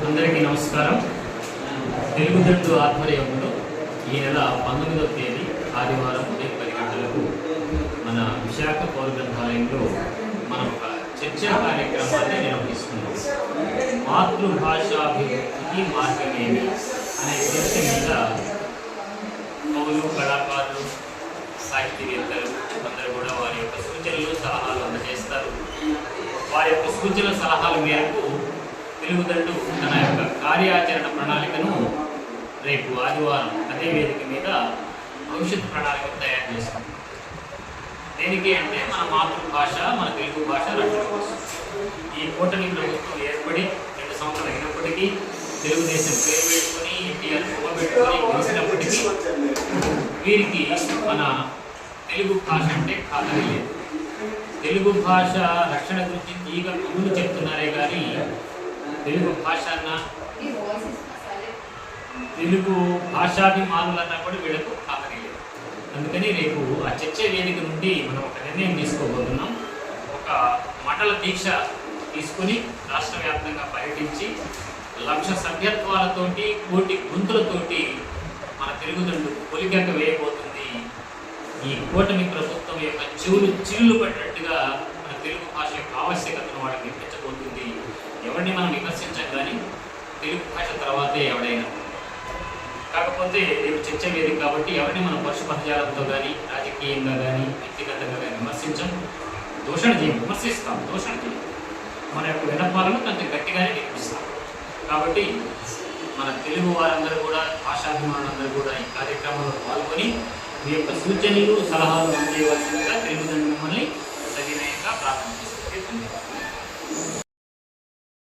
అందరికీ నమస్కారం. తెలుగుదండు ఆధ్వర్యంలో ఈ నెల 19వ తేదీ ఆదివారం ఉదయం 10 గంటలకు మన విశాఖ పౌర గ్రంథాలయంలో మనం ఒక చర్చా కార్యక్రమాన్ని నిర్వహిస్తున్నాం. మాతృభాషాభివృద్ధికి మార్గమేమి అనే చర్చ మీద కవులు, కళాకారులు, సాహితీవేత్తలు అందరూ కూడా వారి యొక్క సూచనలు, సలహాలు అందజేస్తారు. వారి యొక్క సూచనల సలహాల మేరకు తెలుగుదండు తన యొక్క కార్యాచరణ ప్రణాళికను రేపు ఆదివారం అదే వేదిక మీద భవిష్యత్ ప్రణాళికను తయారు చేస్తాం. దేనికి అంటే మన మాతృభాష, మన తెలుగు భాష రక్షణ కోసం. ఈ కూటమి ప్రభుత్వం ఏర్పడి 2 సంవత్సరాలు అయినప్పటికీ తెలుగుదేశం పేరు పెట్టుకొని ఎన్టీఆర్ పొగ పెట్టుకొని గెలిచినప్పటికీ వీరికి మన తెలుగు భాష అంటే ఖాతరీ లేదు. తెలుగు భాష రక్షణ గురించి తీగ కబుర్లు చెప్తున్నారే కానీ తెలుగు భాష అన్న తెలుగు భాషాభిమానులన్నా కూడా వీళ్ళకు ఖాతరీ లేదు. అందుకని రేపు ఆ చర్చ వేదిక నుండి మనం ఒక నిర్ణయం తీసుకోబోతున్నాం. ఒక మండల దీక్ష తీసుకుని రాష్ట్ర వ్యాప్తంగా పర్యటించి 1,00,000 సభ్యత్వాలతోటి, కోటి గొంతులతోటి మన తెలుగుదండు పొలికెక్క వేయబోతుంది. ఈ కూటమి ప్రభుత్వం యొక్క చెవులు చిల్లు పడినట్టుగా మన తెలుగు భాష యొక్క ఆవశ్యకతను వాళ్ళకి వినిపించబోతుంది. ఎవరిని మనం విమర్శించాం కానీ తెలుగు భాష తర్వాతే ఎవడైనా. కాకపోతే రేపు చర్చ వేదిక కాబట్టి ఎవరిని మనం పరుష పదజాలంతో కానీ, రాజకీయంగా కానీ, వ్యక్తిగతంగా కానీ విమర్శించాం, దూషణ చేయం. విమర్శిస్తాం, దూషణ చేయం. మన యొక్క విన్నపాలను కొంచెం గట్టిగానే వినిపిస్తాం. కాబట్టి మన తెలుగు వారందరూ కూడా, భాషాభిమానులందరూ కూడా ఈ కార్యక్రమంలో పాల్గొని మీ యొక్క సూచనలు, సలహాలు అందజేయవలసిందిగా తెలుగుదండు మిమ్మల్ని సవినయంగా ప్రార్థన చేస్తుంది.